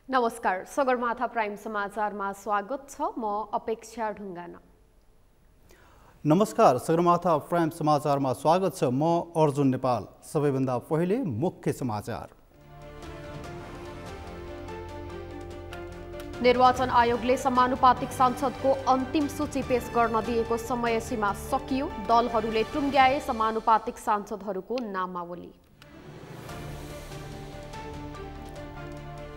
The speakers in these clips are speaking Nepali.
नमस्कार, सगरमाथा प्राइम समाचारमा स्वागत छ। म अपेक्षा ढुङ्गाना। नमस्कार, सगरमाथा प्राइम समाचारमा स्वागत छ। म अर्जुन नेपाल। सबैभन्दा पहिले मुख्य समाचार। निर्वाचन आयोगले समानुपातिक सांसदको अन्तिम सूची पेश गर्न दिएको समय सीमा सकियो। दलहरूले टुङ्ग्याए समानुपातिक सांसदहरूको नामावली।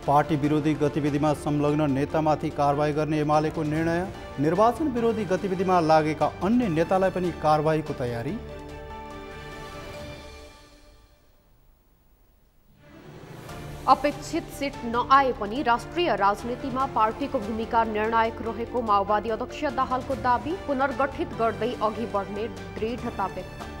पार्टी विरोधी गतिविधिमा संलग्न नेतामाथि कारबाही गर्ने एमालेको निर्णय। निर्वाचन विरोधी गतिविधिमा लागेका अन्य नेतालाई पनि कारबाहीको तयारी। अपेक्षित सिट नआए पनि राष्ट्रिय राजनीतिमा पार्टीको भूमिका निर्णायक रहेको माओवादी अध्यक्ष दाहालको दाबी। पुनर्गठित गर्दै अघि बढ्ने दृढता व्यक्त।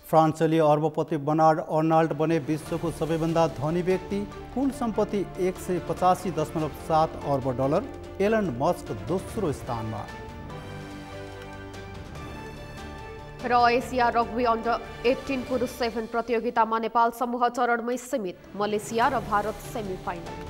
फ्रान्सेली अर्बपति बर्नार्ड अर्नाल्ड बने विश्वको सबैभन्दा धनी व्यक्ति। कुल सम्पत्ति 185.7 अर्ब डलर। एलन मस्क दोस्रो स्थानमा। र एसिया रग्बी अन्डर 18 पुरुष 7 प्रतियोगितामा नेपाल समूह चरणमै सीमित। मलेसिया र भारत सेमिफाइनल।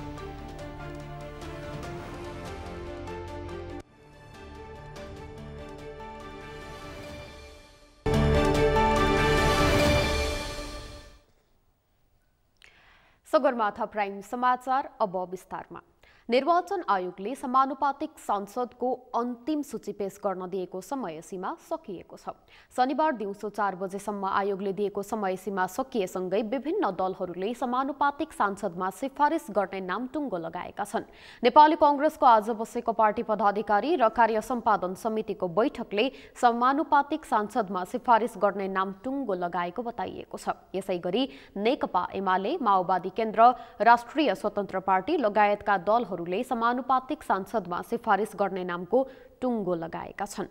सगरमाथा प्राइम समाचार अब विस्तारमा। निर्वाचन आयोगले समानुपातिक सांसदको अन्तिम सूची पेश गर्न दिएको समय सीमा सकिएको छ। शनिबार दिउँसो 4 बजेसम्म आयोगले दिएको समय सीमा सकिएसँगै विभिन्न दलहरूले समानुपातिक सांसदमा सिफारिस गर्ने नाम टुङ्गो लगाएका छन्। नेपाली कांग्रेसको आज बसेको पार्टी पदाधिकारी र कार्य सम्पादन समितिको बैठकले समानुपातिक सांसदमा सिफारिस गर्ने नाम टुङ्गो लगाएको बताइएको छ। यसैगरी नेकपा एमाले, माओवादी केन्द्र, राष्ट्रिय स्वतन्त्र पार्टी लगायतका दलहरूले समानुपातिक सांसदमा सिफारिस गर्ने नामको टुङ्गो लगाएका छन्।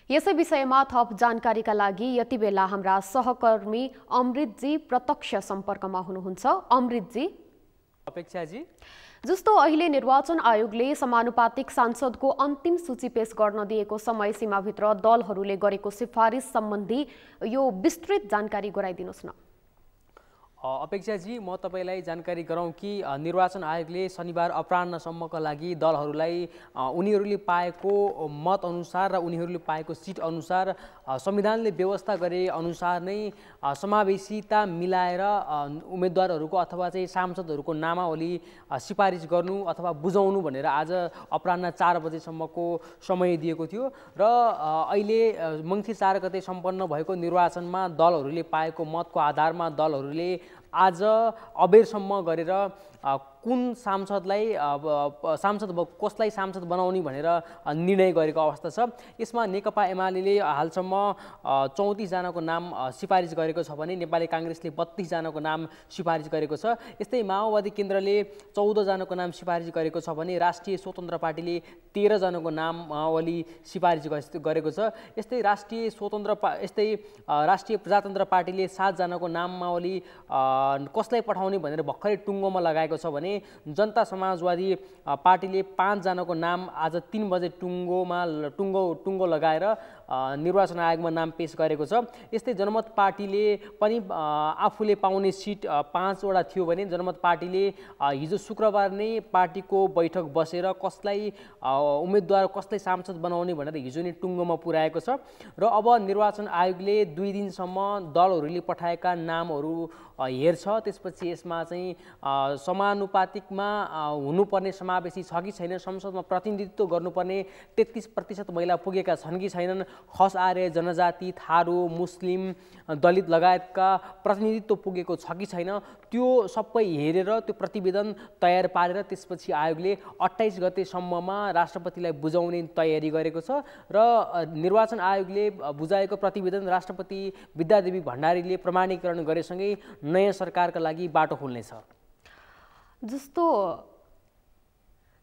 यसै विषयमा थप जानकारीका लागि यति बेला हाम्रा सहकर्मी अमृतजी प्रत्यक्ष सम्पर्कमा हुनुहुन्छ। अमृतजी। अपेक्षाजी, जस्तो अहिले निर्वाचन आयोगले समानुपातिक सांसदको अन्तिम सूची पेश गर्न दिएको समय सीमाभित्र दलहरूले गरेको सिफारिस सम्बन्धी यो विस्तृत जानकारी गराइदिनुहोस् न। अपेक्षाजी, म तपाईलाई जानकारी गराउँ कि निर्वाचन आयोगले शनिबार अपराह्नसम्मका लागि दलहरूलाई उनीहरूले पाएको मत अनुसार र उनीहरूले पाएको सिट अनुसार संविधानले व्यवस्था गरे अनुसार नै समावेशिता मिलाएर उम्मेदवारहरूको अथवा चाहिँ सांसदहरूको नामावली सिफारिस गर्नु अथवा बुझाउनु भनेर आज अपराह्न 4 बजेसम्मको समय दिएको थियो। र अहिले मङ्सिर 4 गते सम्पन्न भएको निर्वाचनमा दलहरूले पाएको मतको आधारमा दलहरूले आज अबेरसम्म गरेर कुन सांसदलाई कसलाई सांसद बनाउने भनेर निर्णय गरेको अवस्था छ। यसमा नेकपा एमाले हालसम्म 34 जनाको नाम सिफारिस गरेको छ भने नेपाली कांग्रेसले 32 जनाको नाम सिफारिस गरेको छ। यस्तै माओवादी केन्द्रले 14 जनाको नाम सिफारिस गरेको छ भने राष्ट्रिय स्वतन्त्र पार्टीले 13 जनाको नामावली सिफारिस गरेको छ। यस्तै राष्ट्रिय प्रजातन्त्र पार्टीले 7 जनाको नामावली कसलाई पठाउने भनेर भर्खरै टुङ्गोमा लगाएको छ भने जनता समाजवादी पार्टीले 5 जनाको नाम आज 3 बजे टुङ्गो लगाएर निर्वाचन आयोगमा नाम पेश गरेको छ। यस्तै जनमत पार्टीले पनि आफूले पाउने सिट 5 वटा थियो भने जनमत पार्टीले हिजो शुक्रबार नै पार्टीको बैठक बसेर उम्मेदवार कसलाई सांसद बनाउने भनेर हिजो नै टुङ्गोमा पुर्याएको छ। र अब निर्वाचन आयोगले 2 दिनसम्म दलहरूले पठाएका नामहरू हेर्छ। त्यसपछि यसमा चाहिँ समानुपातिकमा हुनुपर्ने समावेशी छ कि छैन, संसदमा प्रतिनिधित्व गर्नुपर्ने 33% महिला पुगेका छन् कि छैनन्, खस आर्य जनजाति, थारू, मुस्लिम, दलित लगायतका प्रतिनिधित्व पुगेको छ कि छैन, त्यो सबै हेरेर त्यो प्रतिवेदन तयार पारेर त्यसपछि आयोगले 28 गतेसम्ममा राष्ट्रपतिलाई बुझाउने तयारी गरेको छ। र निर्वाचन आयोगले बुझाएको प्रतिवेदन राष्ट्रपति विद्यादेवी भण्डारीले प्रमाणीकरण गरेसँगै नयाँ सरकारका लागि बाटो खोल्नेछ। जस्तो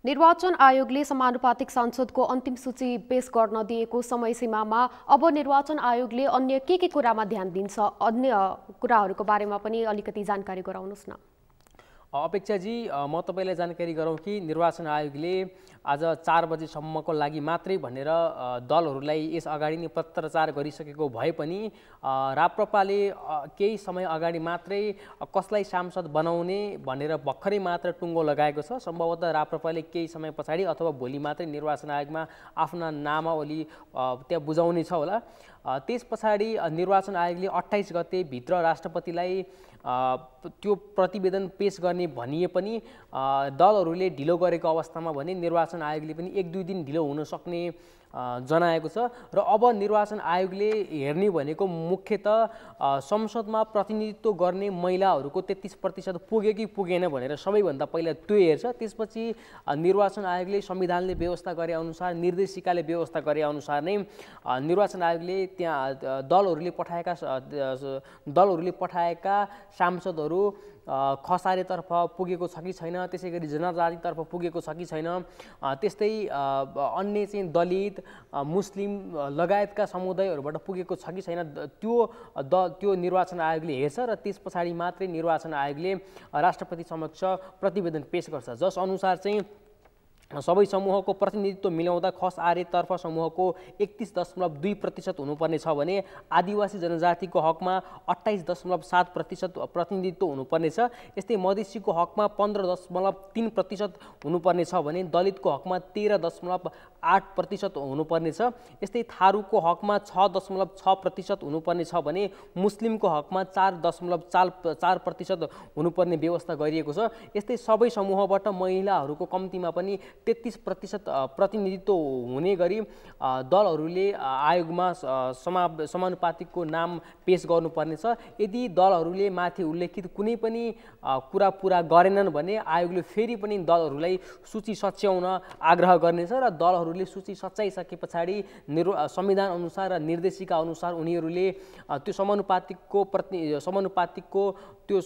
निर्वाचन आयोगले समानुपातिक सांसदको अन्तिम सूची पेश गर्न दिएको समय सीमामा अब निर्वाचन आयोगले अन्य के कुरामा ध्यान दिन्छ, अन्य कुराहरूको बारेमा पनि अलिकति जानकारी गराउनुहोस् न। अपेक्षाजी म तपाईँलाई जानकारी गरौँ कि निर्वाचन आयोगले आज 4 बजेसम्मको लागि मात्रै भनेर दलहरूलाई यस अगाडि नै पत्राचार गरिसकेको भए पनि राप्रपाले केही समय अगाडि मात्रै कसलाई सांसद बनाउने भनेर भर्खरै मात्र टुङ्गो लगाएको छ। सम्भवतः राप्रपाले केही समय पछाडि अथवा भोलि मात्रै निर्वाचन आयोगमा आफ्ना नामावली त्यहाँ बुझाउने छ होला। त्यस पछाडि निर्वाचन आयोगले 28 गते भित्र राष्ट्रपतिलाई त्यो प्रतिवेदन पेश गर्ने भनिए पनि दलहरूले ढिलो गरेको अवस्थामा भने निर्वाचन आयोगले पनि 1-2 दिन ढिलो हुन सक्ने जनाएको छ। र अब निर्वाचन आयोगले हेर्ने भनेको मुख्यतः संसदमा प्रतिनिधित्व गर्ने महिलाहरूको 33% पुग्यो कि पुगेन भनेर सबैभन्दा पहिला त्यो हेर्छ। त्यसपछि निर्वाचन आयोगले संविधानले व्यवस्था गरे अनुसार, निर्देशिकाले व्यवस्था गरे अनुसार नै निर्वाचन आयोगले त्यहाँ दलहरूले पठाएका सांसदहरू खसारेतर्फ पुगेको छ कि छैन, त्यसै गरी जनजातितर्फ पुगेको छ कि छैन, त्यस्तै अन्य चाहिँ दलित, मुस्लिम लगायतका समुदायहरूबाट पुगेको छ कि छैन, त्यो निर्वाचन आयोगले हेर्छ र त्यस पछाडि मात्रै निर्वाचन आयोगले राष्ट्रपति समक्ष प्रतिवेदन पेश गर्छ। जस अनुसार चाहिँ सबै समूहको प्रतिनिधित्व मिलाउँदा खस आर्यतर्फ समूहको 31.2% हुनुपर्ने छ भने आदिवासी जनजातिको हकमा 28.7% प्रतिनिधित्व हुनुपर्ने छ। यस्तै मधेसीको हकमा 15.3% हुनुपर्ने छ भने दलितको हकमा 13.8% हुनुपर्ने छ। यस्तै थारूको हकमा 6.6% हुनुपर्ने छ भने मुस्लिमको हकमा 4.4% हुनुपर्ने व्यवस्था गरिएको छ। यस्तै सबै समूहबाट महिलाहरूको कम्तीमा पनि 33% प्रतिनिधित्व हुने गरी दलहरूले आयोगमा समानुपातिकको नाम पेश गर्नुपर्ने छ। यदि दलहरूले माथि उल्लेखित कुनै पनि कुरा पुरा गरेनन् भने आयोगले फेरि पनि दलहरूलाई सूची सच्याउन आग्रह गर्नेछ र दलहरूले सूची सच्याइसके पछाडि संविधान अनुसार र निर्देशिका अनुसार उनीहरूले त्यो समानुपातिकको त्यो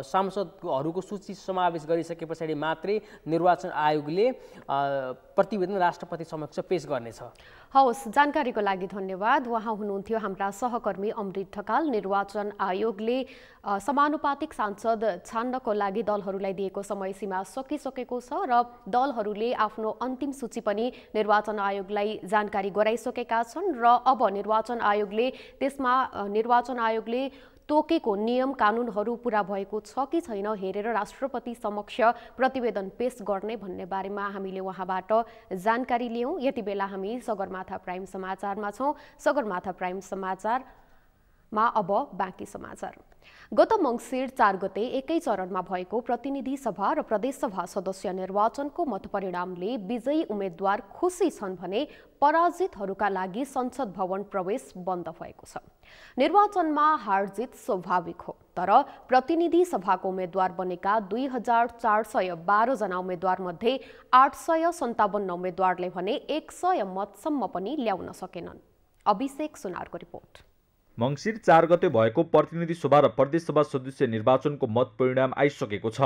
सांसदहरूको सूची समावेश गरिसके पछाडि मात्रै निर्वाचन आयोगले प्रतिवेदन राष्ट्रपति समक्ष पेश गर्नेछ। हवस्, जानकारीको लागि धन्यवाद। उहाँ हुनुहुन्थ्यो हाम्रा सहकर्मी अमृत ढकाल। निर्वाचन आयोगले समानुपातिक सांसद छान्नको लागि दलहरूलाई दिएको समय सीमा सकिसकेको छ र दलहरूले आफ्नो अन्तिम सूची पनि निर्वाचन आयोगलाई जानकारी गराइसकेका छन् र अब निर्वाचन आयोगले तोकेको नियम कानुनहरू पूरा भएको छ कि छैन हेरेर राष्ट्रपति समक्ष प्रतिवेदन पेश गर्ने भन्ने बारेमा हामीले उहाँबाट जानकारी लियौं। यति बेला हामी सगरमाथा प्राइम समाचारमा छौं। सगरमाथा प्राइम समाचारमा अब बाँकी समाचार। गत मंसिर 4 गते एकै चरणमा भएको प्रतिनिधि सभा र प्रदेशसभा सदस्य निर्वाचनको मतपरिणामले विजयी उम्मेद्वार खुसी छन् भने पराजितहरूका लागि संसद भवन प्रवेश बन्द भएको छ। निर्वाचनमा हारजित स्वाभाविक हो, तर प्रतिनिधि सभाको उम्मेद्वार बनेका 2412 जना उम्मेद्वार मध्ये 857 उम्मेद्वारले भने 100 मतसम्म पनि ल्याउन सकेनन्। अभिषेक सुनारको रिपोर्ट। मंसिर 4 गते भएको प्रतिनिधि सभा र प्रदेशसभा सदस्य निर्वाचनको मत परिणाम आइसकेको छ।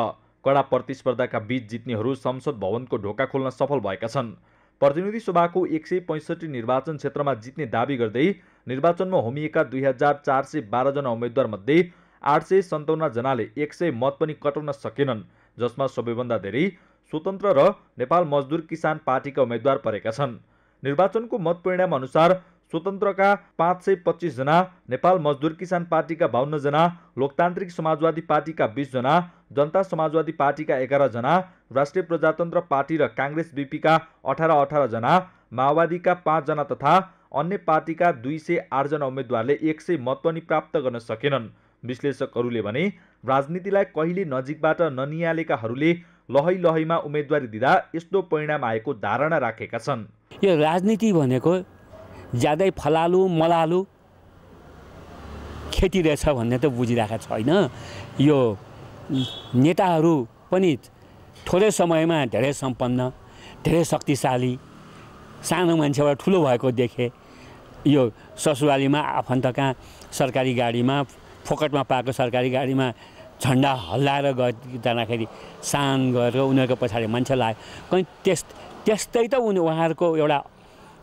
कडा प्रतिस्पर्धाका बीच जित्नेहरू संसद भवनको ढोका खोल्न सफल भएका छन्। प्रतिनिधि सभाको 165 निर्वाचन क्षेत्रमा जित्ने दावी गर्दै निर्वाचनमा होमिएका 2412 जना उम्मेद्वार मध्ये 857 जनाले 100 मत पनि कटाउन सकेनन्, जसमा सबैभन्दा धेरै स्वतन्त्र र नेपाल मजदुर किसान पार्टीका उम्मेद्वार परेका छन्। निर्वाचनको मत परिणाम अनुसार स्वतन्त्रका 525 जना, नेपाल मजदुर किसान पार्टीका 52 जना, लोकतान्त्रिक समाजवादी पार्टीका 20 जना, जनता समाजवादी पार्टीका 11 जना, राष्ट्रिय प्रजातन्त्र पार्टी र कांग्रेस बीपीका 18 जना, माओवादीका 5 जना तथा अन्य पार्टीका 208 जना उम्मेद्वारले 100 मत पनि प्राप्त गर्न सकेनन्। विश्लेषकहरूले भने राजनीतिलाई कहिले नजिकबाट ननिहालेकाहरूले लहैलहैमा उम्मेदवारी दिँदा यस्तो परिणाम आएको धारणा राखेका छन्। यो राजनीति भनेको ज्यादै फलालु मलालु खेती रहेछ भन्ने त बुझिरहेको छैन। यो नेताहरू पनि थोरै समयमा धेरै सम्पन्न, धेरै शक्तिशाली, सानो मान्छेबाट ठुलो भएको देखे। यो ससुरालीमा आफन्तका सरकारी गाडीमा, फोकटमा पाएको सरकारी गाडीमा झन्डा हल्लाएर जाँदाखेरि सान गरेर उनीहरूको पछाडि मान्छे लाग्यो। कहीँ त्यस्तै त उहाँहरूको एउटा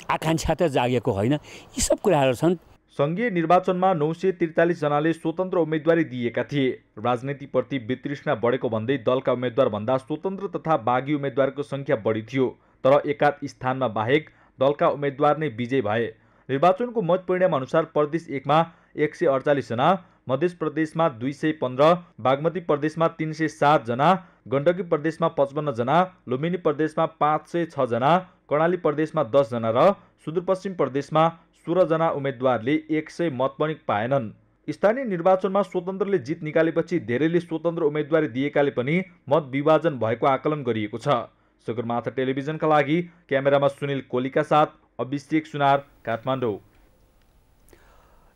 आकांक्षा त जागेको होइन। यी सब कुराहरू छन्। सङ्घीय निर्वाचनमा 943 जनाले स्वतन्त्र उम्मेदवारी दिएका थिए। राजनीतिप्रति वितृष्णा बढेको भन्दै दलका उम्मेदवारभन्दा स्वतन्त्र तथा बागी उम्मेदवारको सङ्ख्या बढी थियो। तर एकाध स्थानमा बाहेक दलका उम्मेदवार नै विजयी भए। निर्वाचनको मत परिणाम अनुसार प्रदेश 1 मा 148 जना, मध्य प्रदेशमा 215, बागमती प्रदेशमा 307 जना, गण्डकी प्रदेशमा 55 जना, लुम्बिनी प्रदेशमा 506 जना, कर्णाली प्रदेशमा 10 जना र सुदूरपश्चिम प्रदेशमा 16 जना उम्मेदवारले 100 मत पनि पाएनन्। स्थानीय निर्वाचनमा स्वतन्त्रले जित निकालेपछि धेरैले स्वतन्त्र उम्मेदवारी दिएकाले पनि मत विभाजन भएको आकलन गरिएको छ। सगरमाथा टेलिभिजनका लागि क्यामेरामा सुनिल कोलीका साथ अभिषेक सुनार, काठमाडौँ।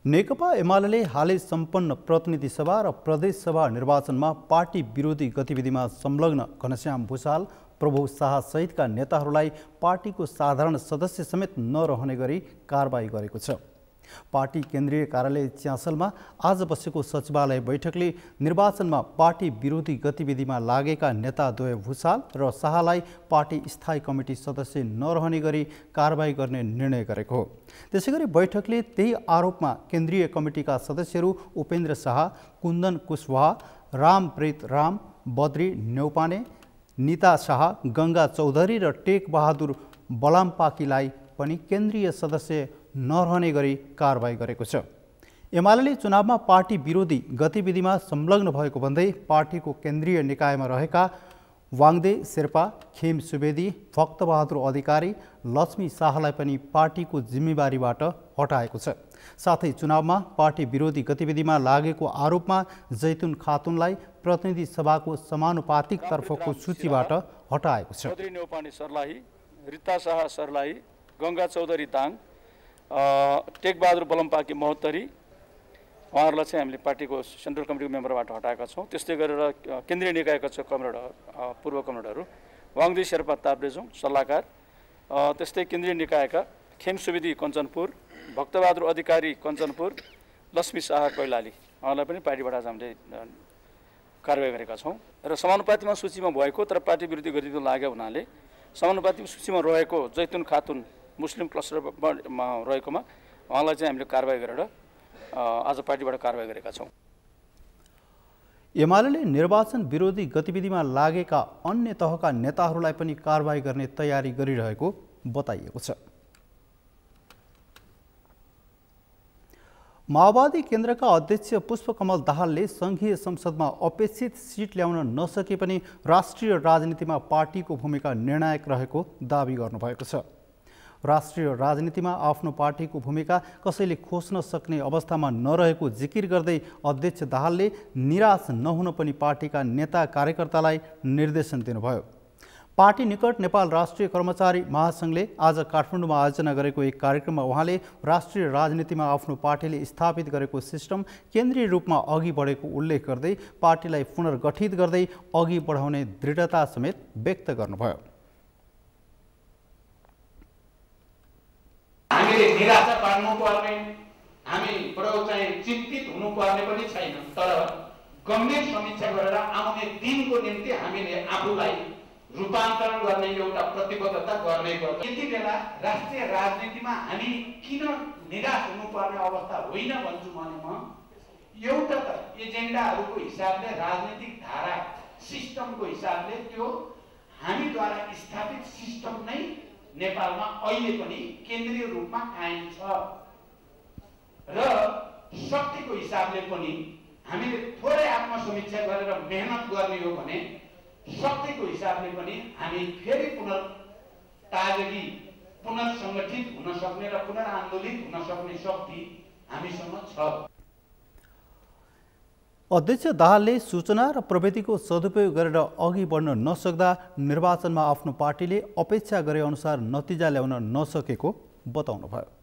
नेकपा एमाले हालै सम्पन्न प्रतिनिधि सभा र प्रदेश सभा निर्वाचनमा पार्टी विरोधी गतिविधिमा संलग्न घनश्याम भुसाल, प्रभु शाह सहितका नेताहरूलाई पार्टीको साधारण सदस्य समेत नरहने गरी कारबाही गरेको छ। पार्टी केन्द्रीय कार्यालय च्यासलमा आज बसेको सचिवालय बैठकले निर्वाचनमा पार्टी विरोधी गतिविधिमा लागेका नेताद्वय भुसाल र शाहलाई पार्टी स्थायी कमिटी सदस्य नरहने गरी कारबाही गर्ने निर्णय गरेको हो। त्यसैगरी बैठकले त्यही आरोपमा केन्द्रीय कमिटीका सदस्यहरू उपेन्द्र शाह, कुन्दन कुशवाहा, रामप्रीत राम, बद्री न्यौपाने, नीता शाह, गंगा चौधरी र टेक बहादुर बलाम्पाकीलाई पनि केन्द्रीय सदस्य नरहने गरी कारबाही गरेको छ। एमाले चुनावमा पार्टी विरोधी गतिविधिमा संलग्न भएको भन्दै पार्टीको केन्द्रीय निकायमा रहेका वाङदे शेर्पा, खेम सुवेदी, भक्तबहादुर अधिकारी, लक्ष्मी शाहलाई पनि पार्टीको जिम्मेवारीबाट हटाएको छ। साथै चुनावमा पार्टी विरोधी गतिविधिमा लागेको आरोपमा जैतुन खातुनलाई प्रतिनिधि सभाको समानुपातिक तर्फको सूचीबाट हटाएको छ। बद्री न्यौपाने सर्लाही, रीता शाह सर्लाही, गंगा चौधरी दाङ, टेकबहादुर बलम्पाकी महोत्तरी, उहाँहरूलाई चाहिँ हामीले पार्टीको सेन्ट्रल कमिटीको मेम्बरबाट हटाएका छौँ। त्यस्तै गरेर केन्द्रीय निकायका पूर्व कमरेडहरू वाङदी शेर्पा ताप्लेजुङ सल्लाहकार, त्यस्तै केन्द्रीय निकायका खेम सुवेदी कञ्चनपुर, भक्तबहादुर अधिकारी कञ्चनपुर, लक्ष्मी शाह कैलाली, उहाँलाई पनि पार्टीबाट आज हामीले कारवाही गरेका छौँ। र समानुपातिमा सूचीमा भएको तर पार्टी विरोधी गतिविधि लाग्यो हुनाले समानुपातिक सूचीमा रहेको जैतुन खातुन मुस्लिम क्लस्टरमा रहेकोमा उहाँलाई चाहिँ हामीले कारवाही गरेर आज पार्टीबाट कारवाही गरेका छौँ। एमाले निर्वाचन विरोधी गतिविधिमा लागेका अन्य तहका नेताहरूलाई पनि कारवाही गर्ने तयारी गरिरहेको बताइएको छ। माओवादी केन्द्रका अध्यक्ष पुष्पकमल दाहालले संघीय संसदमा अपेक्षित सिट ल्याउन नसके पनि राष्ट्रिय राजनीतिमा पार्टीको भूमिका निर्णायक रहेको दावी गर्नुभएको छ। राष्ट्रिय राजनीतिमा आफ्नो पार्टीको भूमिका कसैले खोज्न सक्ने अवस्थामा नरहेको जिकिर गर्दै अध्यक्ष दाहालले निराश नहुन पनि पार्टीका नेता कार्यकर्तालाई निर्देशन दिनुभयो। पार्टी निकट नेपाल राष्ट्रिय कर्मचारी महासंघले आज काठमाडौँमा आयोजना गरेको एक कार्यक्रममा उहाँले राष्ट्रिय राजनीतिमा आफ्नो पार्टीले स्थापित गरेको सिस्टम केन्द्रीय रूपमा अघि बढेको उल्लेख गर्दै पार्टीलाई पुनर्गठित गर्दै अघि बढाउने दृढता समेत व्यक्त गर्नुभयो। हामीले निराशा पार्नुपर्ने, हामी बडो चाहिँ चिन्तित हुनुपर्ने पनि छैन, तर गम्भीर समीक्षा गरेर आउने दिनको निम्ति हामीले आफूलाई रूपान्तरण गर्ने एउटा प्रतिबद्धता गर्नै पर्छ। यति बेला राष्ट्रिय राजनीतिमा हामी किन निराश हुनुपर्ने अवस्था होइन भन्छु भने म एउटा त एजेन्डाहरूको हिसाबले राजनीतिक धारा सिस्टमको हिसाबले त्यो हामीद्वारा स्थापित सिस्टम नै नेपालमा अहिले पनि केन्द्रीय रूपमा कायम छ र शक्तिको हिसाबले पनि हामीले थोरै आत्मसमीक्षा गरेर मेहनत गर्ने हो भने शक्तिको हिसाबले पनि हामी फेरि पुनर्ताजगी, पुनर्सङ्गठित हुन सक्ने र पुनरान्दोलित हुन सक्ने शक्ति हामीसँग छ। अध्यक्ष दाहालले सूचना र प्रविधिको सदुपयोग गरेर अघि बढ्न नसक्दा निर्वाचनमा आफ्नो पार्टीले अपेक्षा गरे अनुसार नतिजा ल्याउन नसकेको बताउनुभयो।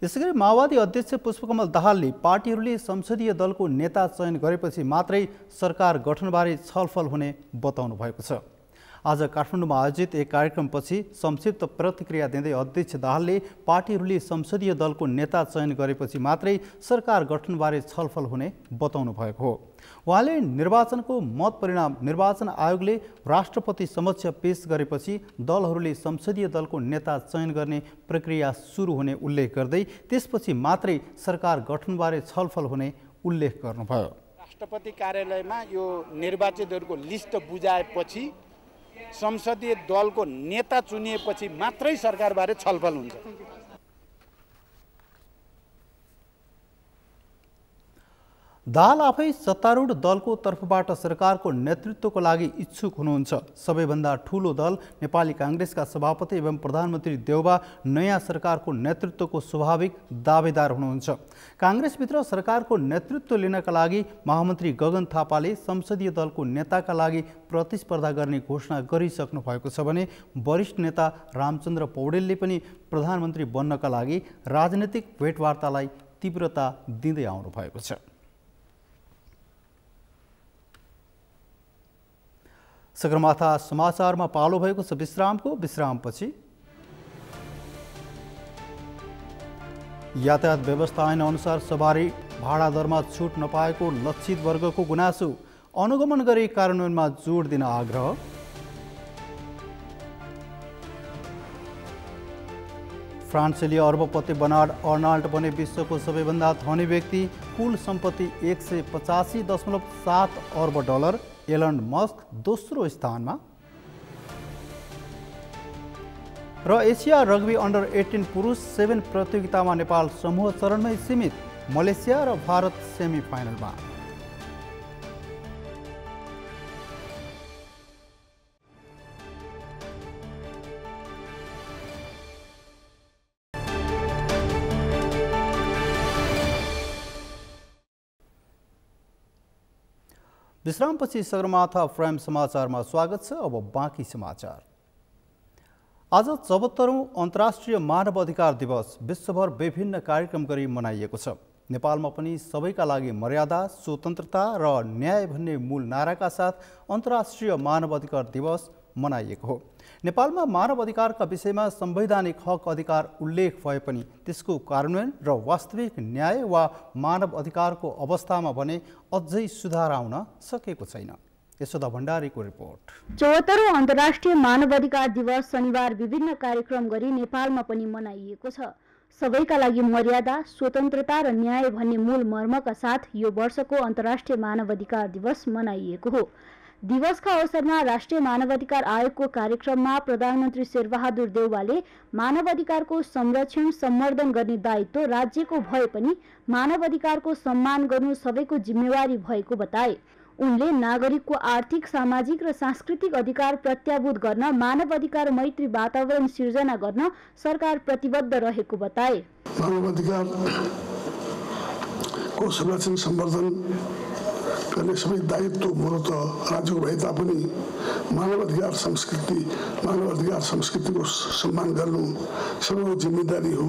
यसैगरी माओवादी अध्यक्ष पुष्पकमल दाहालले पार्टीहरूले संसदीय दलको नेता चयन गरेपछि मात्रै सरकार गठनबारे छलफल हुने बताउनु भएको छ। आज काठमाडौँमा आयोजित एक कार्यक्रमपछि संक्षिप्त प्रतिक्रिया दिँदै अध्यक्ष दाहालले पार्टीहरूले संसदीय दलको नेता चयन गरेपछि मात्रै सरकार गठनबारे छलफल हुने बताउनु भएको हो। उहाँले निर्वाचनको मत परिणाम निर्वाचन आयोगले राष्ट्रपति समक्ष पेश गरेपछि दलहरूले संसदीय दलको नेता चयन गर्ने प्रक्रिया सुरु हुने उल्लेख गर्दै त्यसपछि मात्रै सरकार गठनबारे छलफल हुने उल्लेख गर्नुभयो। राष्ट्रपति कार्यालयमा यो निर्वाचितहरूको लिस्ट बुझाएपछि संसदीय दलको नेता चुनिएपछि मात्रै सरकारबारे छलफल हुन्छ। दाहाल आफै सत्तारूढ दलको तर्फबाट सरकारको नेतृत्वको लागि इच्छुक हुनुहुन्छ। सबैभन्दा ठूलो दल नेपाली कांग्रेसका सभापति एवं प्रधानमन्त्री देउबा नयाँ सरकारको नेतृत्वको स्वाभाविक दावेदार हुनुहुन्छ। कांग्रेसभित्र सरकारको नेतृत्व लिनका लागि महामन्त्री गगन थापाले संसदीय दलको नेताका लागि प्रतिस्पर्धा गर्ने घोषणा गरिसक्नु भएको छ भने वरिष्ठ नेता रामचन्द्र पौडेलले पनि प्रधानमन्त्री बन्नका लागि राजनीतिक भेटवार्तालाई तीव्रता दिँदै आउनु भएको छ। सगरमाथा समाचारमा पालो भएको छ विश्रामको। विश्रामपछि यातायात व्यवस्था ऐन अनुसार सवारी भाडा दरमा छुट नपाएको लक्षित वर्गको गुनासो, अनुगमन गरी कार्यान्वयनमा जोड दिन आग्रह। फ्रान्सेली अर्बपति बर्नार्ड अर्नाल्ड बने विश्वको सबैभन्दा धनी व्यक्ति, कुल सम्पत्ति $185.7 अर्ब। एलन मस्क दोस्रो स्थानमा। र एसिया रग्बी अन्डर 18 पुरुष 7 प्रतियोगितामा नेपाल समूह चरणमै सीमित, मलेसिया र भारत सेमी फाइनलमा। विश्रामपछि सगरमाथा प्राइम समाचारमा स्वागत छ। अब बाँकी समाचार। आज 74औं अन्तर्राष्ट्रिय मानव अधिकार दिवस विश्वभर विभिन्न कार्यक्रम गरी मनाइएको छ। नेपालमा पनि सबैका लागि मर्यादा, स्वतन्त्रता र न्याय भन्ने मूल नाराका साथ अन्तर्राष्ट्रिय मानव अधिकार दिवस मनाइएको हो। नेपालमा मानव अधिकारका विषयमा संवैधानिक हक अधिकार उल्लेख भए पनि त्यसको कार्यान्वयन र वास्तविक न्याय वा मानव अधिकारको अवस्थामा भने अझै सुधार आउन सकेको छैन। यशोदा भण्डारीको रिपोर्ट। 74औं अन्तर्राष्ट्रिय मानव अधिकार दिवस शनिबार विभिन्न कार्यक्रम गरी नेपालमा पनि मनाइएको छ। सबैका लागि मर्यादा, स्वतन्त्रता र न्याय भन्ने मूल मर्मका साथ यो वर्षको अन्तर्राष्ट्रिय मानव अधिकार दिवस मनाइएको हो। दिवसका अवसरमा राष्ट्रिय मानवाधिकार आयोगको कार्यक्रममा प्रधानमन्त्री शेरबहादुर देउवाले मानवाधिकारको संरक्षण सम्वर्धन गर्ने दायित्व राज्यको भए पनि मानवाधिकारको सम्मान गर्नु सबैको जिम्मेवारी भएको बताए। उनले नागरिकको आर्थिक, सामाजिक र सांस्कृतिक अधिकार प्रत्याभूत गर्न मानवाधिकार मैत्री वातावरण सिर्जना गर्न सरकार प्रतिबद्ध रहेको बताए। मानवाधिकारको संरक्षण सम्वर्धन गर्ने सबै दायित्व मूलत राज्यको भए तापनि मानवाधिकार संस्कृतिको सम्मान गर्नु सबैको जिम्मेदारी हो।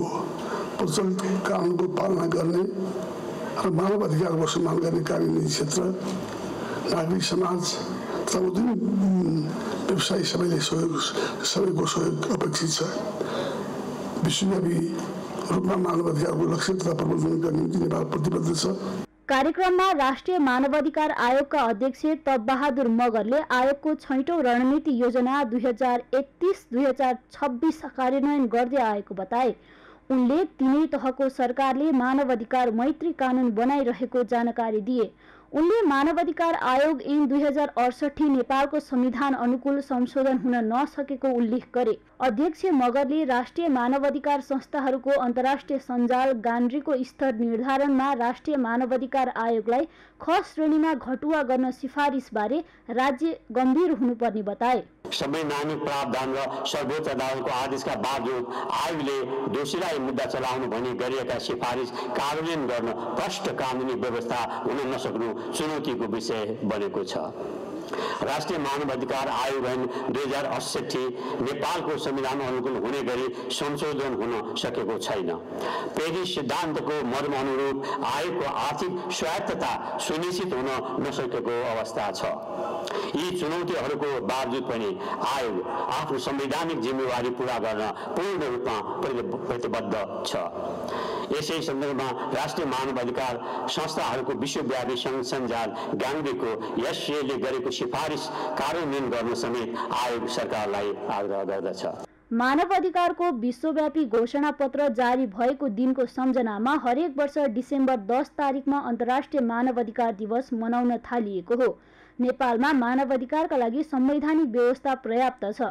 प्रचलित कानुनको पालना गर्ने र मानवाधिकारको सम्मान गर्ने कार्यनीति क्षेत्र, नागरिक समाज तथा उद्यमी व्यवसायी सबैको सहयोग अपेक्षित छ। विश्वव्यापी रूपमा मानवाधिकारको लक्ष्य तथा प्रवर्धन गर्ने निम्ति नेपाल प्रतिबद्ध छ। कार्यक्रममा राष्ट्रिय मानवाधिकार आयोगका अध्यक्ष तप बहादुर मगरले आयोगको 6औं रणनीति योजना 2031-2026 कार्यान्वयन गर्दै आएको बताए। उनले तीनै तहको सरकारले मानवाधिकार मैत्री कानून बनाइरहेको जानकारी दिए। उनले मानवाधिकार आयोग ऐन 2068 नेपालको संविधान अनुकूल संशोधन हुन नसकेको उल्लेख गरे। अध्यक्ष मगरले राष्ट्रिय मानवाधिकार संस्थाहरूको अन्तर्राष्ट्रिय सञ्जाल गान्ड्रीको स्तर निर्धारणमा राष्ट्रिय मानवाधिकार आयोगलाई ख श्रेणीमा घटुवा गर्न सिफारिसबारे राज्य गम्भीर हुनुपर्ने बताए। संवैधानिक प्रावधान र सर्वोच्च अदालतको आदेशका बावजुद आयोगले दोषीलाई मुद्दा चलाउनु भनी गरिएका सिफारिस कार्यान्वयन गर्न प्रष्ट कानुनी व्यवस्था हुन नसक्नु चुनौतीको विषय बनेको छ। राष्ट्रिय मानवाधिकार आयोग ऐन 2068 नेपालको संविधान अनुकूल हुने गरी संशोधन हुन सकेको छैन। पेरिस सिद्धान्तको मर्म अनुरूप आयोगको आर्थिक स्वायत्तता सुनिश्चित हुन नसकेको अवस्था छ। यी चुनौतीहरूको बावजुद पनि आयोग आफ्नो संवैधानिक जिम्मेवारी पूरा गर्न पूर्ण रूपमा प्रतिबद्ध छ। यसै सन्दर्भमा राष्ट्रिय मानवाधिकार संस्थाहरूको विश्वव्यापी सञ्जाल ग्याङ्ग्रीको एससीएले गरेको सिफारिस कार्यान्वयन गर्न समेत आयोग सरकारलाई आग्रह गर्दछ। मानव अधिकारको विश्वव्यापी घोषणा पत्र जारी भएको दिनको सम्झनामा हरेक वर्ष डिसेम्बर 10 तारिकमा अन्तर्राष्ट्रिय मानव अधिकार दिवस मनाउन थालिएको हो। नेपालमा मानव अधिकारका लागि संवैधानिक व्यवस्था पर्याप्त छ,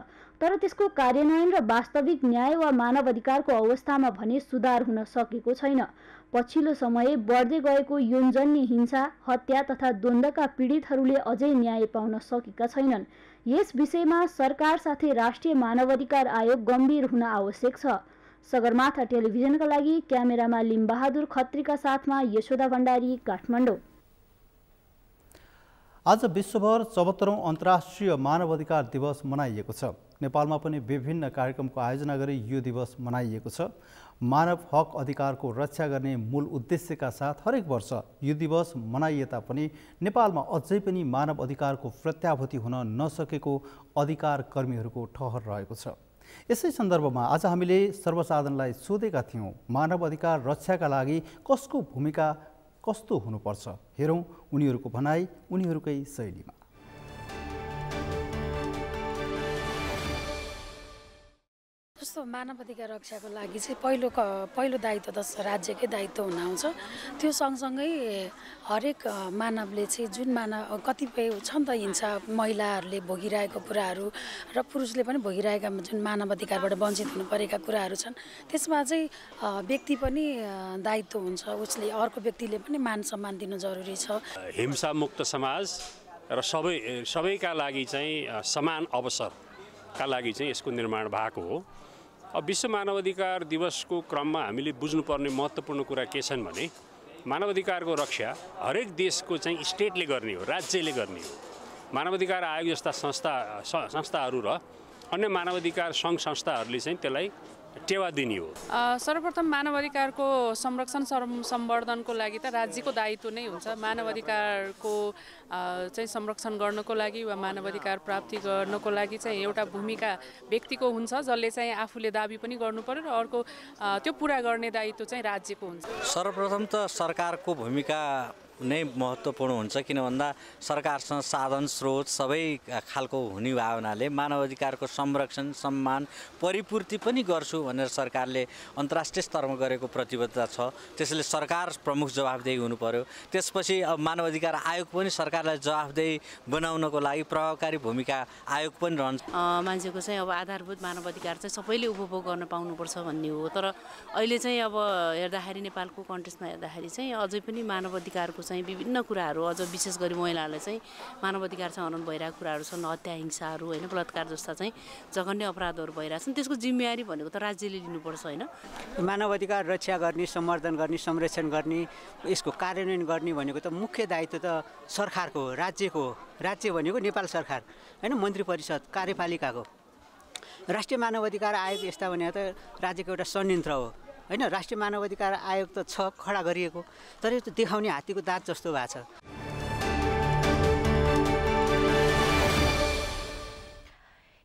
तर त्यसको कार्यान्वयन र वास्तविक न्याय वा मानव अधिकारको अवस्थामा भने सुधार हुन सकेको छैन। पछिल्लो समय बढ्दै गएको यौनजन्य हिंसा, हत्या तथा द्वन्द्वका पीडितहरूले अझै न्याय पाउन सकेका छैनन्। यस विषयमा सरकार साथै राष्ट्रिय मानवाधिकार आयोग गम्भीर हुन आवश्यक छ। सगरमाथा टेलिभिजनका लागि क्यामेरामा लिम्बहादुर खत्रीका साथमा यशोदा भण्डारी, काठमाडौँ। आज विश्वभर 74औं अन्तर्राष्ट्रिय मानवाधिकार दिवस मनाइएको छ। नेपालमा पनि विभिन्न कार्यक्रमको आयोजना गरी यो दिवस मनाइएको छ। मानव हक अधिकारको रक्षा गर्ने मूल उद्देश्यका साथ हरेक वर्ष यो दिवस मनाइए तापनि नेपालमा अझै पनि मानव अधिकारको प्रत्याभूति हुन नसकेको अधिकार कर्मीहरूको ठहर रहेको छ। यसै सन्दर्भमा आज हामीले सर्वसाधारणलाई सोधेका थियौँ, मानव अधिकार रक्षाका लागि कसको भूमिका कस्तो हुनुपर्छ? हेरौँ उनीहरूको भनाई उनीहरूकै शैलीमा। जस्तो मानव अधिकार रक्षाको लागि चाहिँ पहिलो दायित्व त राज्यकै दायित्व हुन आउँछ। त्यो सँगसँगै हरेक मानवले चाहिँ जुन कतिपय छ नि त हिंसा महिलाहरूले भोगिरहेको कुराहरू र पुरुषले पनि भोगिरहेका जुन मानव अधिकारबाट वञ्चित हुनु परेका कुराहरू छन्, त्यसमा चाहिँ व्यक्ति पनि दायित्व हुन्छ। उसले अर्को व्यक्तिले पनि मान सम्मान दिनु जरुरी छ। हिंसामुक्त समाज र सबैका लागि चाहिँ समान अवसरका लागि चाहिँ यसको निर्माण भएको हो। अब विश्व मानवाधिकार दिवसको क्रममा हामीले बुझ्नुपर्ने महत्त्वपूर्ण कुरा के छन् भने मानवाधिकारको रक्षा हरेक देशको चाहिँ स्टेटले गर्ने हो, राज्यले गर्ने हो। मानवाधिकार आयोग जस्ता संस्थाहरू र अन्य मानवाधिकार सङ्घ संस्थाहरूले चाहिँ त्यसलाई टेवा दिने हो। सर्वप्रथम मानवाधिकारको संरक्षण सम्वर्धनको लागि त राज्यको दायित्व नै हुन्छ। मानवाधिकारको चाहिँ संरक्षण गर्नको लागि वा मानवाधिकार प्राप्ति गर्नको लागि चाहिँ एउटा भूमिका व्यक्तिको हुन्छ, जसले चाहिँ आफूले दाबी पनि गर्नु पर्यो र अर्को त्यो पुरा गर्ने दायित्व चाहिँ राज्यको हुन्छ। सर्वप्रथम त सरकारको भूमिका नै महत्त्वपूर्ण हुन्छ, किन भन्दा सरकारसँग साधन स्रोत सबै खालको हुने भावनाले मानवाधिकारको संरक्षण सम्मान परिपूर्ति पनि गर्छु भनेर सरकारले अन्तर्राष्ट्रिय स्तरमा गरेको प्रतिबद्धता छ। त्यसैले सरकार प्रमुख जवाफदेही हुनु पर्यो। त्यसपछि अब मानवाधिकार आयोग पनि सरकारलाई जवाफदेही बनाउनको लागि प्रभावकारी भूमिका आयोग पनि रहन्छ। मान्छेको चाहिँ अब आधारभूत मानवाधिकार चाहिँ सबैले उपभोग गर्न पाउनुपर्छ भन्ने हो। तर अहिले चाहिँ अब हेर्दाखेरि नेपालको कन्टेक्स्टमा हेर्दाखेरि चाहिँ अझै पनि मानवाधिकारको चाहिँ विभिन्न कुराहरू, अझ विशेष गरी महिलाहरूलाई चाहिँ मानवाधिकार चाहिँ हनन भइरहेको कुराहरू छन्। हत्या हिंसाहरू होइन, बलात्कार जस्ता चाहिँ जघन्य अपराधहरू भइरहेछन्। त्यसको जिम्मेवारी भनेको त राज्यले लिनुपर्छ होइन। मानवाधिकार रक्षा गर्ने, सम्वर्धन गर्ने, संरक्षण गर्ने, यसको कार्यान्वयन गर्ने भनेको त मुख्य दायित्व त सरकारको हो, राज्यको हो। राज्य भनेको नेपाल सरकार होइन, मन्त्री परिषद कार्यपालिकाको। राष्ट्रिय मानवाधिकार आयोग यस्ता भने त राज्यको एउटा संयन्त्र हो होइन। राष्ट्रिय मानवाधिकार आयोग त छ, खडा गरिएको, तर यो त देखाउने हात्तीको दाँत जस्तो भएको छ।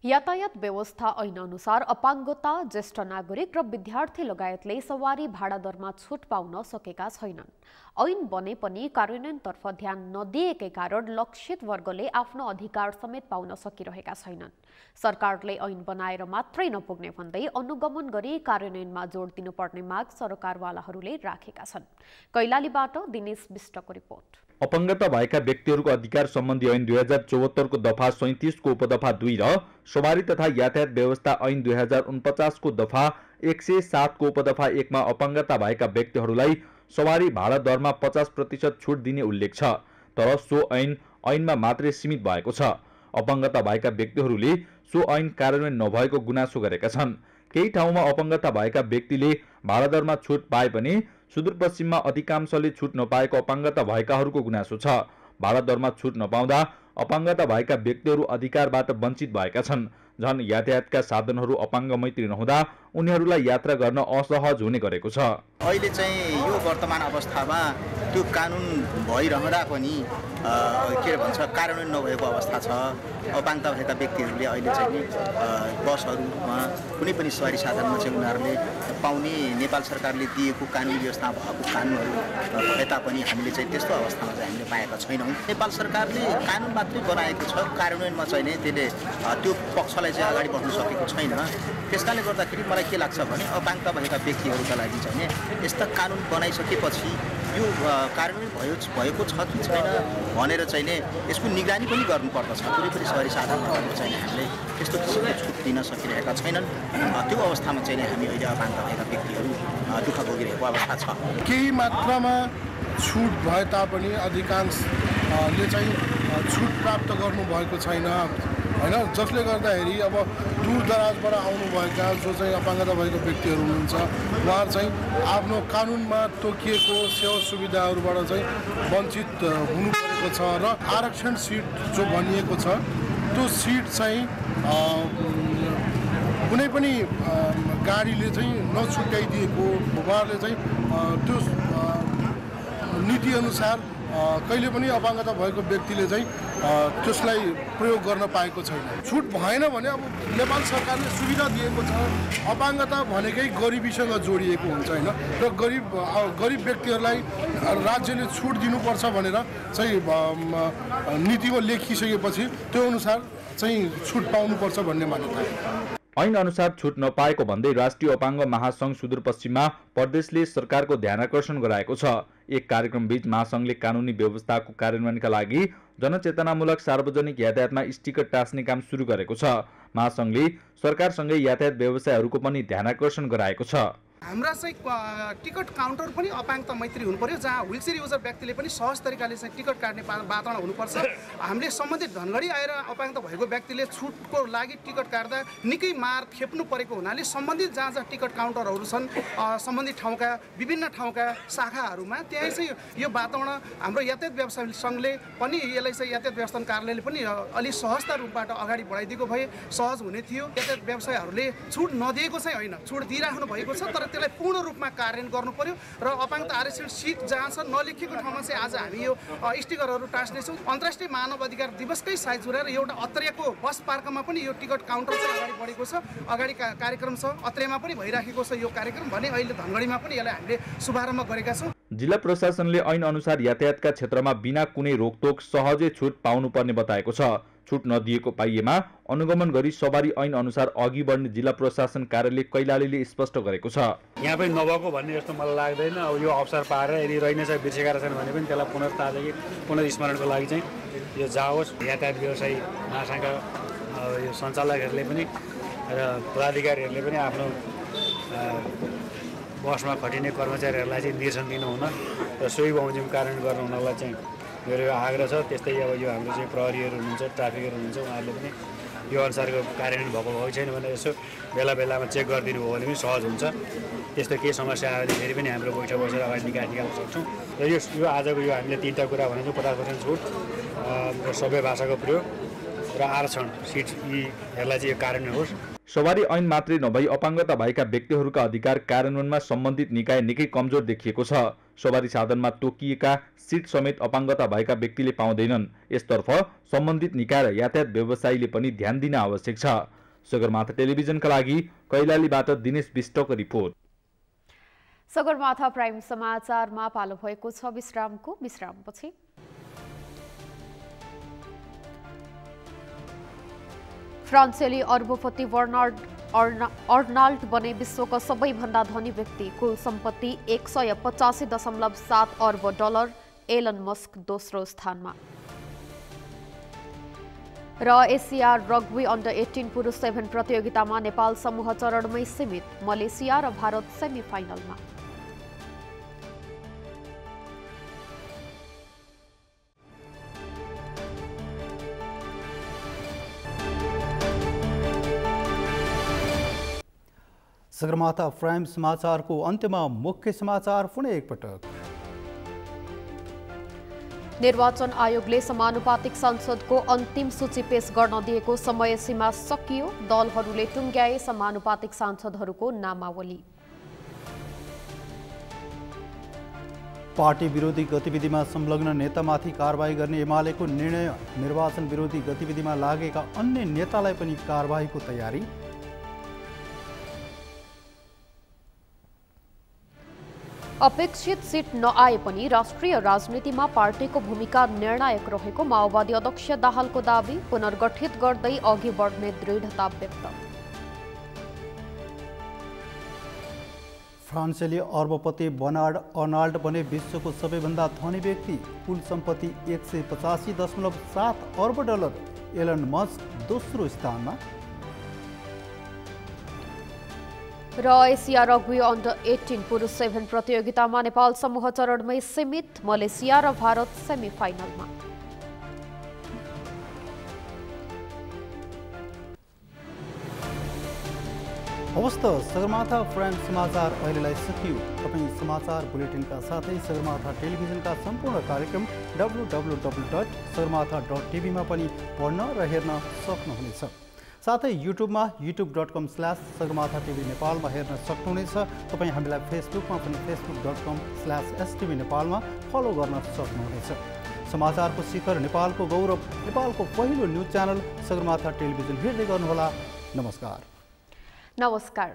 यातायात व्यवस्था ऐन अनुसार अपाङ्गता, ज्येष्ठ नागरिक र विद्यार्थी लगायतले सवारी भाडा दरमा छुट पाउन सकेका छैनन्। ऐन बने पनि कार्यान्वयनतर्फ ध्यान नदिएकै कारण लक्षित वर्गले आफ्नो अधिकार समेत पाउन सकिरहेका छैनन्। सरकारले ऐन बनाएर मात्रै नपुग्ने भन्दै अनुगमन गरी कार्यान्वयनमा जोड दिनुपर्ने माग सरकारवालाहरूले राखेका छन्। कैलालीबाट दिनेश विष्टको रिपोर्ट। अपाङ्गता भएका व्यक्तिहरूको अधिकार सम्बन्धी ऐन 2074 को दफा 37 को उपदफा 2 र सवारी तथा यातायात व्यवस्था ऐन 2049 को दफा 107 को उपदफा 1 मा अपाङ्गता भएका व्यक्तिहरूलाई सवारी भाडा दरमा 50% छुट दिने उल्लेख छ। तर सो ऐनमा मात्रै सीमित भएको छ। अपाङ्गता भएका व्यक्तिहरूले सो ऐन कार्यान्वयन नभएको गुनासो गरेका छन्। केही ठाउँमा अपाङ्गता भएका व्यक्तिले भाडा दरमा छुट पाए पनि सुदूरपश्चिममा अधिकांशले छुट नपाएको अपाङ्गता भएकाहरूको गुनासो छ। भाडा दरमा छुट नपाउँदा अपाङ्गता भएका व्यक्तिहरू अधिकारबाट वञ्चित भएका छन्। झन् यातायातका साधनहरू अपाङ्ग मैत्री नहुँदा उनीहरूलाई यात्रा गर्न असहज हुने गरेको छ। अहिले चाहिँ यो वर्तमान अवस्थामा त्यो कानुन भइरहँदा पनि के भन्छ कार्यान्वयन नभएको अवस्था छ। अपाङ्गता भएका व्यक्तिहरूले अहिले चाहिँ बसहरूमा कुनै पनि सवारी साधनमा चाहिँ उनीहरूले पाउने नेपाल सरकारले दिएको कानुन व्यवस्था भएको कानुनहरू भए तापनि हामीले चाहिँ त्यस्तो अवस्थामा चाहिँ हामीले पाएका छैनौँ। नेपाल सरकारले कानुन मात्रै बनाएको छ, कार्यान्वयनमा चाहिँ त्यसले त्यो पक्षलाई चाहिँ अगाडि बढ्न सकेको छैन। त्यसकारणले गर्दाखेरि मलाई के लाग्छ भने अपाङ्गता भएका व्यक्तिहरूका लागि चाहिँ यस्ता कानुन बनाइसकेपछि यो कार्यान्वयन भएको छ कि छैन भनेर चाहिँ यसको निगरानी पनि गर्नुपर्दछ। कुनै पनि सवारी साधनहरू चाहिँ हामीले त्यस्तो किसिमको छुट दिन सकिरहेका छैनन्। त्यो अवस्थामा चाहिँ हामी अहिले अपाङ्गता भएका व्यक्तिहरू दुःख भोगिरहेको अवस्था छ। केही मात्रामा छुट भए तापनि अधिकांशले चाहिँ छुट प्राप्त गर्नुभएको छैन होइन, जसले गर्दाखेरि अब दूर दराजबाट आउनुभएका जो चाहिँ अपाङ्गता भएका व्यक्तिहरू हुनुहुन्छ उहाँहरू चाहिँ आफ्नो कानुनमा तोकिएको सेवा सुविधाहरूबाट चाहिँ वञ्चित हुनु परेको छ र आरक्षण सिट जो भनिएको छ त्यो सिट चाहिँ कुनै पनि गाडीले चाहिँ नछुट्याइदिएको, उहाँहरूले चाहिँ त्यो नीतिअनुसार कहिले पनि अपाङ्गता भएको व्यक्तिले चाहिँ त्यसलाई प्रयोग गर्न पाएको छैन। छुट भएन भने अब नेपाल सरकारले सुविधा दिएको छ, अपाङ्गता भनेकै गरिबीसँग जोडिएको हुन्छ होइन, र गरिब व्यक्तिहरूलाई राज्यले छुट दिनुपर्छ भनेर चाहिँ नीतिमा लेखिसकेपछि त्यो अनुसार चाहिँ छुट पाउनुपर्छ भन्ने मान्यता हो। ऐन अनुसार छुट नपाएको भन्दै राष्ट्रिय अपाङ्ग महासंघ सुदूरपश्चिममा प्रदेशले सरकारको ध्यानाकर्षण गराएको छ। एक कार्यक्रमबीच महासंघले कानुनी व्यवस्थाको कार्यान्वयनका लागि जनचेतनामूलक सार्वजनिक यातायातमा स्टिकर टाँस्ने काम सुरु गरेको छ। महासंघले सरकारसँगै यातायात व्यवसायहरूको पनि ध्यानाकर्षण गराएको छ। हाम्रा चाहिँ टिकट काउन्टर पनि अपाङ्गता मैत्री हुनु पर्यो, जहाँ व्हिलचेयर युजर व्यक्तिले पनि सहज तरिकाले चाहिँ टिकट काट्ने वातावरण हुनुपर्छ। हामीले सम्बन्धित धनगढी आएर अपाङ्गता भएको व्यक्तिले छुटको लागि टिकट काट्दा निकै मार खेप्नु परेको हुनाले सम्बन्धित जहाँ जहाँ टिकट काउन्टरहरू छन् सम्बन्धित ठाउँका विभिन्न ठाउँका शाखाहरूमा त्यहाँ चाहिँ यो वातावरण हाम्रो यातायात व्यवसाय सङ्घले पनि यसलाई चाहिँ यातायात व्यवस्थापन कार्यालयले पनि अलि सहजता रूपबाट अगाडि बढाइदिएको भए सहज हुने थियो। यातायात व्यवसायहरूले छुट नदिएको चाहिँ होइन, छुट दिइराख्नु भएको छ, तर त्यसलाई पूर्ण रूपमा कार्यान्वयन गर्नु पर्यो र अपाङ्गता आरक्षण सिट जहाँ छ नलेखिएको ठाउँमा चाहिँ आज हामी यो स्टिकरहरू टाँस्नेछौँ। अन्तर्राष्ट्रिय मानव अधिकार दिवसकै साइज जोडेर एउटा अत्रेको बस पार्कमा पनि यो टिकट काउन्टर चाहिँ अगाडि बढेको छ, अगाडि कार्यक्रम छ, अत्रेमा पनि भइराखेको छ यो कार्यक्रम भने अहिले धनगढीमा पनि यसलाई हामीले शुभारम्भ गरेका छौँ। जिल्ला प्रशासनले ऐन अनुसार यातायातका क्षेत्रमा बिना कुनै रोकटोक सहजै छुट पाउनुपर्ने बताएको छ। छुट नदिएको पाइएमा अनुगमन गरी सवारी ऐन अनुसार अघि बढ्ने जिल्ला प्रशासन कार्यालय कैलालीले स्पष्ट गरेको छ। यहाँ पनि नभएको भन्ने जस्तो मलाई लाग्दैन। अब यो अवसर पाएर यदि रहिनेछ बिर्सेका रहेछन् भने पनि त्यसलाई पुनर्ताजा पुनर्स्मरणको लागि चाहिँ यो जाओस्। यातायात व्यवसायी महासङ्घका यो सञ्चालकहरूले पनि र पदाधिकारीहरूले पनि आफ्नो बसमा खटिने कर्मचारीहरूलाई चाहिँ निर्देशन दिनुहुन र सोही बमोजिम कार्यान्वयन गर्नु हुनलाई चाहिँ मेरो आग्रह छ। त्यस्तै अब यो हाम्रो चाहिँ प्रहरीहरू हुनुहुन्छ, ट्राफिकहरू हुनुहुन्छ, उहाँहरूले पनि यो अनुसारको कार्यान्वयन भएको भएको छैन भने यसो बेला बेलामा चेक गरिदिनु भयो भने पनि सहज हुन्छ। त्यस्तो केही समस्या आयो भने फेरि पनि हाम्रो बैठक बसेर अगाडि निकाल्न सक्छौँ। र यो आजको यो हामीले 3टा कुरा भनेको 50% छुट र सबै भाषाको प्रयोग र आरक्षण सिट यीहरूलाई चाहिँ यो कार्यान्वयन होस्। सवारी ऐन मात्रै नभई अपाङ्गता भएका व्यक्तिहरूका अधिकार कार्यान्वयनमा सम्बन्धित निकाय निकै कमजोर देखिएको छ। सवारी साधनमा तोकिएका सिट समेत अपाङ्गता भएका व्यक्तिले पाउँदैनन्। यसतर्फ सम्बन्धित निकाय र यातायात व्यवसायीले पनि ध्यान दिन आवश्यक छ। सगरमाथा टेलिभिजनका लागि कैलालीबाट दिनेश विष्टको रिपोर्ट। सगरमाथा प्राइम समाचारमा पालो भएको छ विश्रामको। विश्रामपछि फ्रान्सेली अर्बपति बर्नार्ड अर्नाल्ड बने विश्वको सबैभन्दा धनी व्यक्ति। कुल सम्पत्ति 185.7 अर्ब डलर। एलन मस्क दोस्रो स्थानमा। र एसिया रग्बी अन्डर 18 पुरुष 7 प्रतियोगितामा नेपाल समूह चरणमै सीमित। मलेसिया र भारत सेमिफाइनलमा। सगरमाथा प्राइम समाचारको अन्त्यमा मुख्य समाचार पुनः एकपटक। निर्वाचन आयोगले समानुपातिक संसदको अन्तिम सूची पेश गर्न दिएको समय सीमा सकियो। दलहरूले टुङ्ग्याए समानुपातिक सांसदहरूको नामावली। पार्टी विरोधी गतिविधिमा संलग्न नेतामाथि कारबाही गर्ने एमालेको निर्णय। निर्वाचन विरोधी गतिविधिमा लागेका अन्य नेतालाई पनि कारबाहीको तयारी। अपेक्षित सिट नआए पनि राष्ट्रिय राजनीतिमा पार्टीको भूमिका निर्णायक रहेको माओवादी अध्यक्ष दाहालको दाबी। पुनर्गठित गर्दै अघि बढ्ने दृढता व्यक्त। फ्रान्सेली अर्बपति बर्नार्ड अर्नाल्ड बने विश्वको सबैभन्दा धनी व्यक्ति। कुल सम्पत्ति 185.7 अर्ब डलर। एलन मस्क दोस्रो स्थानमा। र एसिया रग्बी अन्डर 18 पुरुष 7 प्रतियोगितामा नेपाल समूह चरणमै सीमित। मलेसिया र भारत सेमिफाइनलमा। हवस् त सगरमाथा प्राइम समाचार अहिलेलाई सकियो। तपाईँ समाचार बुलेटिनका साथै सगरमाथा टेलिभिजनका सम्पूर्ण कार्यक्रम www.sagarmatha.tv मा पनि पढ्न र हेर्न सक्नुहुनेछ। साथै युट्युबमा youtube.com/sagarmatha TV नेपालमा हेर्न सक्नुहुनेछ। तपाईँ हामीलाई फेसबुकमा पनि facebook.com/stv नेपालमा फलो गर्न सक्नुहुनेछ। समाचारको शिखर नेपालको गौरव नेपालको पहिलो न्युज च्यानल सगरमाथा टेलिभिजन हेर्दै गर्नुहोला। नमस्कार। नमस्कार।